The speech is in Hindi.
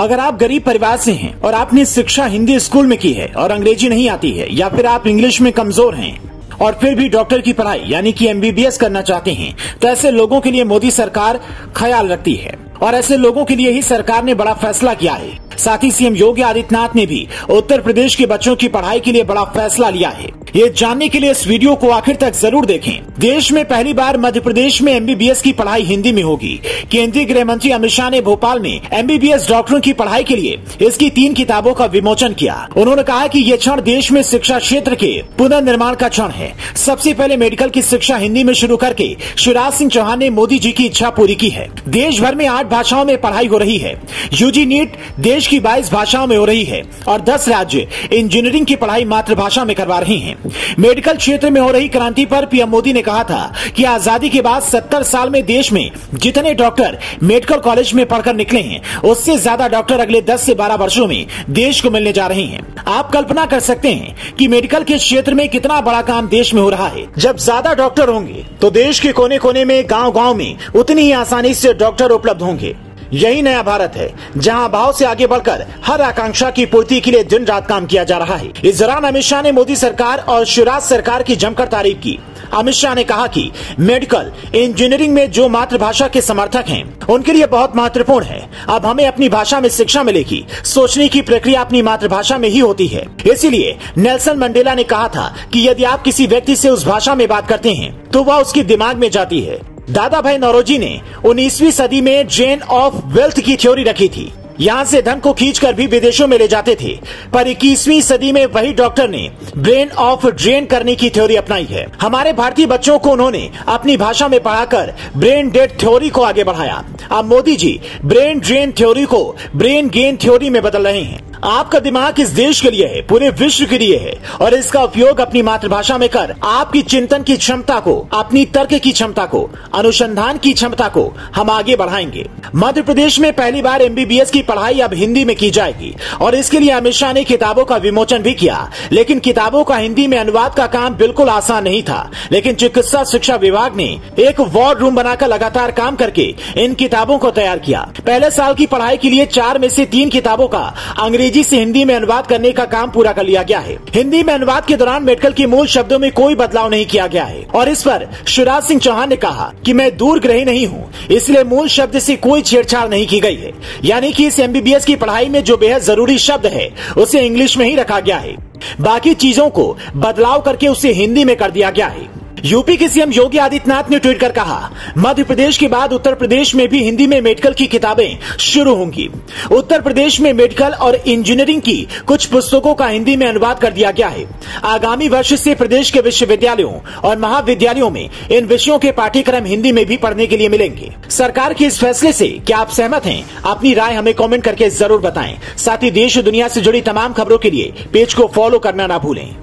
अगर आप गरीब परिवार से हैं और आपने शिक्षा हिंदी स्कूल में की है और अंग्रेजी नहीं आती है, या फिर आप इंग्लिश में कमजोर हैं और फिर भी डॉक्टर की पढ़ाई यानी कि MBBS करना चाहते हैं, तो ऐसे लोगों के लिए मोदी सरकार ख्याल रखती है और ऐसे लोगों के लिए ही सरकार ने बड़ा फैसला किया है। साथ ही सीएम योगी आदित्यनाथ ने भी उत्तर प्रदेश के बच्चों की पढ़ाई के लिए बड़ा फैसला लिया है। ये जानने के लिए इस वीडियो को आखिर तक जरूर देखें। देश में पहली बार मध्य प्रदेश में MBBS की पढ़ाई हिंदी में होगी। केंद्रीय गृह मंत्री अमित शाह ने भोपाल में MBBS डॉक्टरों की पढ़ाई के लिए इसकी 3 किताबों का विमोचन किया। उन्होंने कहा कि ये क्षण देश में शिक्षा क्षेत्र के पुनर्निर्माण का क्षण है। सबसे पहले मेडिकल की शिक्षा हिंदी में शुरू करके शिवराज सिंह चौहान ने मोदी जी की इच्छा पूरी की है। देश भर में 8 भाषाओं में पढ़ाई हो रही है। UG नीट देश की 22 भाषाओं में हो रही है और 10 राज्य इंजीनियरिंग की पढ़ाई मातृभाषा में करवा रही हैं। मेडिकल क्षेत्र में हो रही क्रांति पर पीएम मोदी ने कहा था कि आजादी के बाद 70 साल में देश में जितने डॉक्टर मेडिकल कॉलेज में पढ़कर निकले हैं, उससे ज्यादा डॉक्टर अगले 10 से 12 वर्षों में देश को मिलने जा रहे हैं। आप कल्पना कर सकते हैं कि मेडिकल के क्षेत्र में कितना बड़ा काम देश में हो रहा है। जब ज्यादा डॉक्टर होंगे तो देश के कोने कोने में, गांव-गांव में उतनी ही आसानी से डॉक्टर उपलब्ध होंगे। यही नया भारत है, जहां भाव से आगे बढ़कर हर आकांक्षा की पूर्ति के लिए दिन रात काम किया जा रहा है। इस दौरान अमित शाह ने मोदी सरकार और शिवराज सरकार की जमकर तारीफ की। अमित शाह ने कहा कि मेडिकल इंजीनियरिंग में जो मातृभाषा के समर्थक हैं, उनके लिए बहुत महत्वपूर्ण है। अब हमें अपनी भाषा में शिक्षा मिलेगी। सोचने की प्रक्रिया अपनी मातृभाषा में ही होती है। इसीलिए नेल्सन मंडेला ने कहा था कि यदि आप किसी व्यक्ति से उस भाषा में बात करते हैं तो वह उसके दिमाग में जाती है। दादा भाई नौरोजी ने 19वीं सदी में ड्रेन ऑफ वेल्थ की थ्योरी रखी थी। यहाँ से धन को खींचकर भी विदेशों में ले जाते थे, पर 21वीं सदी में वही डॉक्टर ने ब्रेन ऑफ ड्रेन करने की थ्योरी अपनाई है। हमारे भारतीय बच्चों को उन्होंने अपनी भाषा में पढ़ाकर ब्रेन डेड थ्योरी को आगे बढ़ाया। अब Modi ji brain drain theory को ब्रेन गेन थ्योरी में बदल रहे हैं। आपका दिमाग इस देश के लिए है, पूरे विश्व के लिए है, और इसका उपयोग अपनी मातृभाषा में कर आपकी चिंतन की क्षमता को, अपनी तर्क की क्षमता को, अनुसंधान की क्षमता को हम आगे बढ़ाएंगे। मध्य प्रदेश में पहली बार MBBS की पढ़ाई अब हिंदी में की जाएगी और इसके लिए अमित शाह ने किताबों का विमोचन भी किया। लेकिन किताबों का हिंदी में अनुवाद का काम बिल्कुल आसान नहीं था। लेकिन चिकित्सा शिक्षा विभाग ने एक वॉर रूम बनाकर लगातार काम करके इन किताबों को तैयार किया। पहले साल की पढ़ाई के लिए 4 में से 3 किताबों का अंग्रेजी से हिंदी में अनुवाद करने का काम पूरा कर लिया गया है। हिंदी में अनुवाद के दौरान मेडिकल के मूल शब्दों में कोई बदलाव नहीं किया गया है और इस पर शिवराज सिंह चौहान ने कहा कि मैं दूरग्रही नहीं हूँ, इसलिए मूल शब्द से कोई छेड़छाड़ नहीं की गई है। यानी कि इस MBBS की पढ़ाई में जो बेहद जरूरी शब्द है उसे इंग्लिश में ही रखा गया है। बाकी चीजों को बदलाव करके उसे हिंदी में कर दिया गया है। यूपी के सीएम योगी आदित्यनाथ ने ट्वीट कर कहा, मध्य प्रदेश के बाद उत्तर प्रदेश में भी हिंदी में मेडिकल की किताबें शुरू होंगी। उत्तर प्रदेश में मेडिकल और इंजीनियरिंग की कुछ पुस्तकों का हिंदी में अनुवाद कर दिया गया है। आगामी वर्ष से प्रदेश के विश्वविद्यालयों और महाविद्यालयों में इन विषयों के पाठ्यक्रम हिंदी में भी पढ़ने के लिए मिलेंगे। सरकार के इस फैसले से क्या आप सहमत हैं? अपनी राय हमें कॉमेंट करके जरूर बताएं। साथ ही देश और दुनिया से जुड़ी तमाम खबरों के लिए पेज को फॉलो करना ना भूलें।